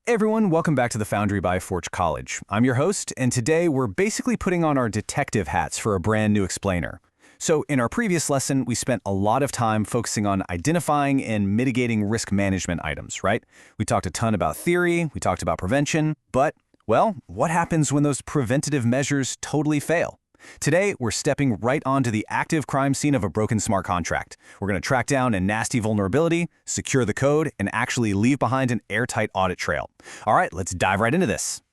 Hey everyone, welcome back to the Foundry by Forge College. I'm your host, and today we're basically putting on our detective hats for a brand new explainer. So in our previous lesson, we spent a lot of time focusing on identifying and mitigating risk management items, right? We talked a ton about theory, we talked about prevention, but, well, what happens when those preventative measures totally fail? Today, we're stepping right onto the active crime scene of a broken smart contract. We're going to track down a nasty vulnerability, secure the code, and actually leave behind an airtight audit trail. All right, let's dive right into this.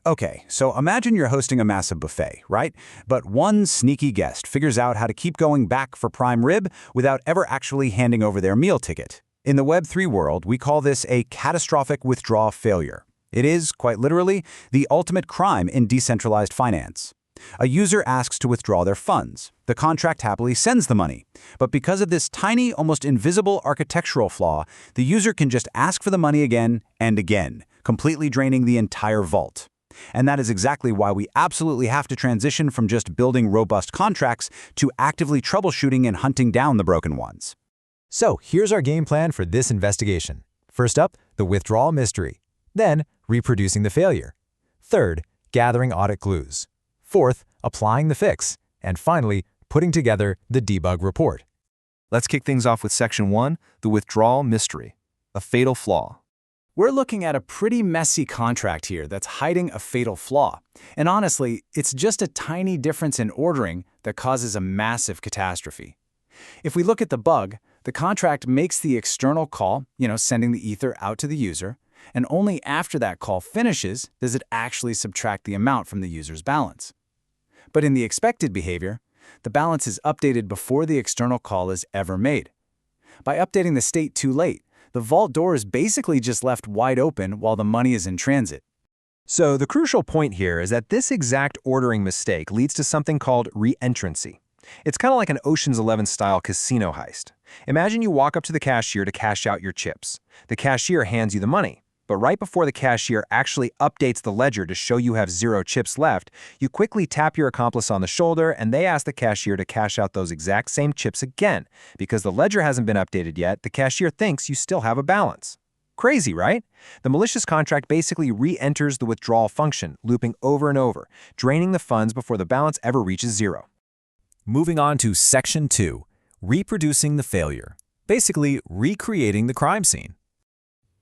Okay, so imagine you're hosting a massive buffet, right? But one sneaky guest figures out how to keep going back for prime rib without ever actually handing over their meal ticket. In the Web3 world, we call this a catastrophic withdrawal failure. It is, quite literally, the ultimate crime in decentralized finance. A user asks to withdraw their funds. The contract happily sends the money. But because of this tiny, almost invisible architectural flaw, the user can just ask for the money again and again, completely draining the entire vault. And that is exactly why we absolutely have to transition from just building robust contracts to actively troubleshooting and hunting down the broken ones. So here's our game plan for this investigation. First up, the withdrawal mystery. Then, reproducing the failure. Third, gathering audit clues. Fourth, applying the fix. And finally, putting together the debug report. Let's kick things off with Section 1, the withdrawal mystery, a fatal flaw. We're looking at a pretty messy contract here that's hiding a fatal flaw. And honestly, it's just a tiny difference in ordering that causes a massive catastrophe. If we look at the bug, the contract makes the external call, sending the ether out to the user, and only after that call finishes does it actually subtract the amount from the user's balance. But in the expected behavior, the balance is updated before the external call is ever made. By updating the state too late, the vault door is basically just left wide open while the money is in transit. So the crucial point here is that this exact ordering mistake leads to something called reentrancy. It's kind of like an Ocean's 11 style casino heist. Imagine you walk up to the cashier to cash out your chips. The cashier hands you the money. But right before the cashier actually updates the ledger to show you have 0 chips left, you quickly tap your accomplice on the shoulder and they ask the cashier to cash out those exact same chips again. Because the ledger hasn't been updated yet, the cashier thinks you still have a balance. Crazy, right? The malicious contract basically re-enters the withdrawal function, looping over and over, draining the funds before the balance ever reaches 0. Moving on to Section 2, reproducing the failure. Basically, recreating the crime scene.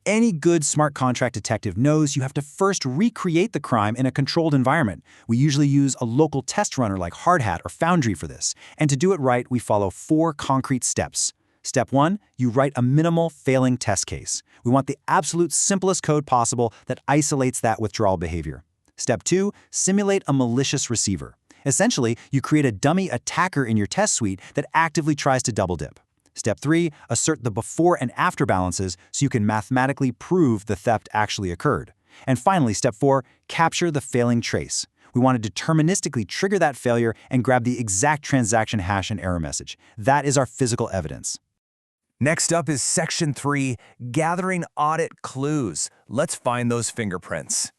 Any good smart contract detective knows you have to first recreate the crime in a controlled environment. We usually use a local test runner like Hardhat or Foundry for this. And to do it right, we follow 4 concrete steps. Step 1, you write a minimal failing test case. We want the absolute simplest code possible that isolates that withdrawal behavior. Step 2, simulate a malicious receiver. Essentially, you create a dummy attacker in your test suite that actively tries to double dip. Step 3, assert the before and after balances so you can mathematically prove the theft actually occurred. And finally, Step 4, capture the failing trace. We want to deterministically trigger that failure and grab the exact transaction hash and error message. That is our physical evidence. Next up is Section 3, gathering audit clues. Let's find those fingerprints.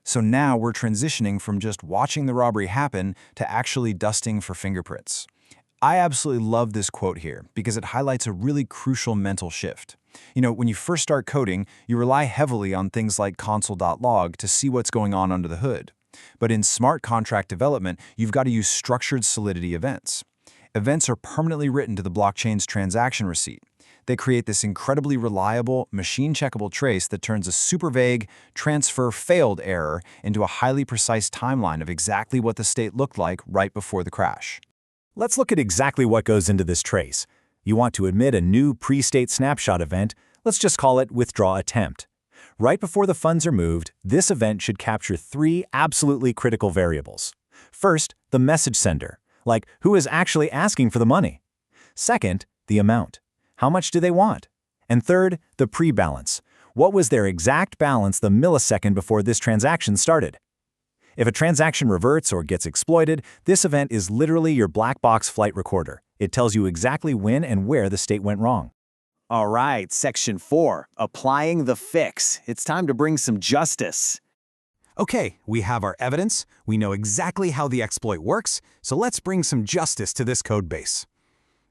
So now we're transitioning from just watching the robbery happen to actually dusting for fingerprints. I absolutely love this quote here because it highlights a really crucial mental shift. When you first start coding, you rely heavily on things like console.log to see what's going on under the hood. But in smart contract development, you've got to use structured solidity events. Events are permanently written to the blockchain's transaction receipt. They create this incredibly reliable, machine-checkable trace that turns a super vague transfer failed error into a highly precise timeline of exactly what the state looked like right before the crash. Let's look at exactly what goes into this trace. You want to emit a new pre-state snapshot event. Let's just call it withdraw attempt. Right before the funds are moved, this event should capture 3 absolutely critical variables. First, the message sender, like who is actually asking for the money. Second, the amount. How much do they want? And third, the pre-balance. What was their exact balance the millisecond before this transaction started? If a transaction reverts or gets exploited, this event is literally your black box flight recorder. It tells you exactly when and where the state went wrong. All right, Section 4, applying the fix. It's time to bring some justice. Okay, we have our evidence, we know exactly how the exploit works, so let's bring some justice to this code base.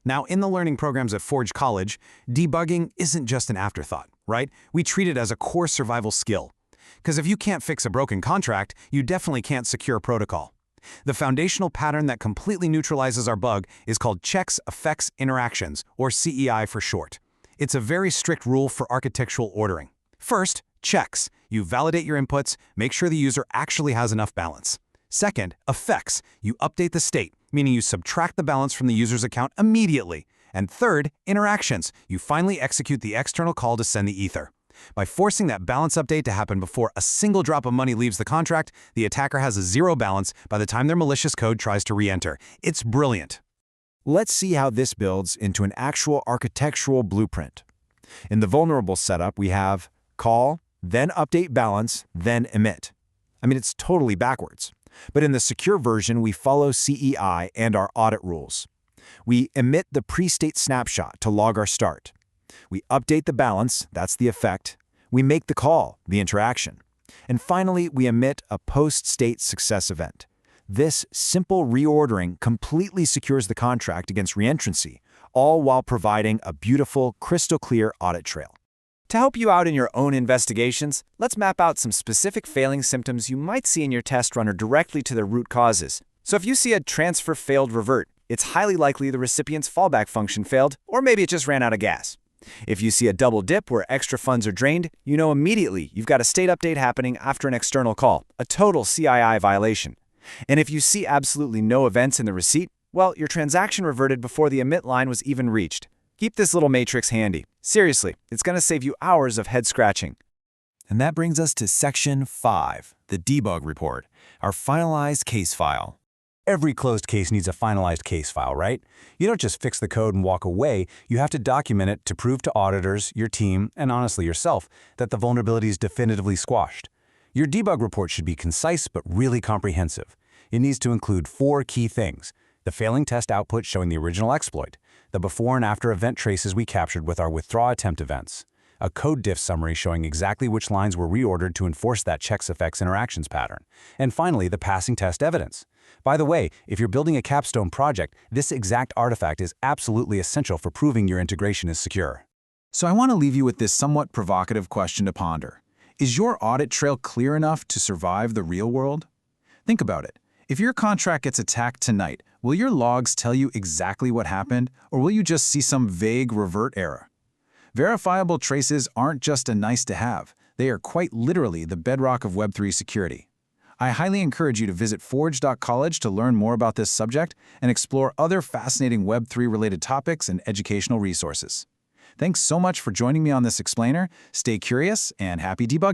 Now, in the learning programs at Forge College, debugging isn't just an afterthought. right? We treat it as a core survival skill. Because if you can't fix a broken contract, you definitely can't secure a protocol. The foundational pattern that completely neutralizes our bug is called checks, effects, interactions, or CEI for short. It's a very strict rule for architectural ordering. First, checks. You validate your inputs, make sure the user actually has enough balance. Second, effects. You update the state, meaning you subtract the balance from the user's account immediately. And third, interactions. You finally execute the external call to send the ether. By forcing that balance update to happen before a single drop of money leaves the contract, the attacker has a zero balance by the time their malicious code tries to re-enter. It's brilliant. Let's see how this builds into an actual architectural blueprint. In the vulnerable setup, we have call, then update balance, then emit. I mean, it's totally backwards. But in the secure version, we follow CEI and our audit rules. We emit the pre-state snapshot to log our start. We update the balance, that's the effect. We make the call, the interaction. And finally, we emit a post-state success event. This simple reordering completely secures the contract against reentrancy, all while providing a beautiful, crystal-clear audit trail. To help you out in your own investigations, let's map out some specific failing symptoms you might see in your test runner directly to their root causes. So if you see a transfer failed revert, it's highly likely the recipient's fallback function failed, or maybe it just ran out of gas. If you see a double dip where extra funds are drained, you know immediately you've got a state update happening after an external call, a total CII violation. And if you see absolutely no events in the receipt, well, your transaction reverted before the emit line was even reached. Keep this little matrix handy. Seriously, it's going to save you hours of head scratching. And that brings us to Section 5, the debug report, our finalized case file. Every closed case needs a finalized case file, right? You don't just fix the code and walk away. You have to document it to prove to auditors, your team, and honestly yourself, that the vulnerability is definitively squashed. Your debug report should be concise but really comprehensive. It needs to include 4 key things: the failing test output showing the original exploit, the before and after event traces we captured with our withdraw attempt events, a code diff summary showing exactly which lines were reordered to enforce that checks effects interactions pattern, and finally, the passing test evidence. By the way, if you're building a capstone project, this exact artifact is absolutely essential for proving your integration is secure. So I want to leave you with this somewhat provocative question to ponder. Is your audit trail clear enough to survive the real world? Think about it. If your contract gets attacked tonight, will your logs tell you exactly what happened, or will you just see some vague revert error? Verifiable traces aren't just a nice-to-have. They are quite literally the bedrock of Web3 security. I highly encourage you to visit forge.college to learn more about this subject and explore other fascinating Web3-related topics and educational resources. Thanks so much for joining me on this explainer. Stay curious and happy debugging.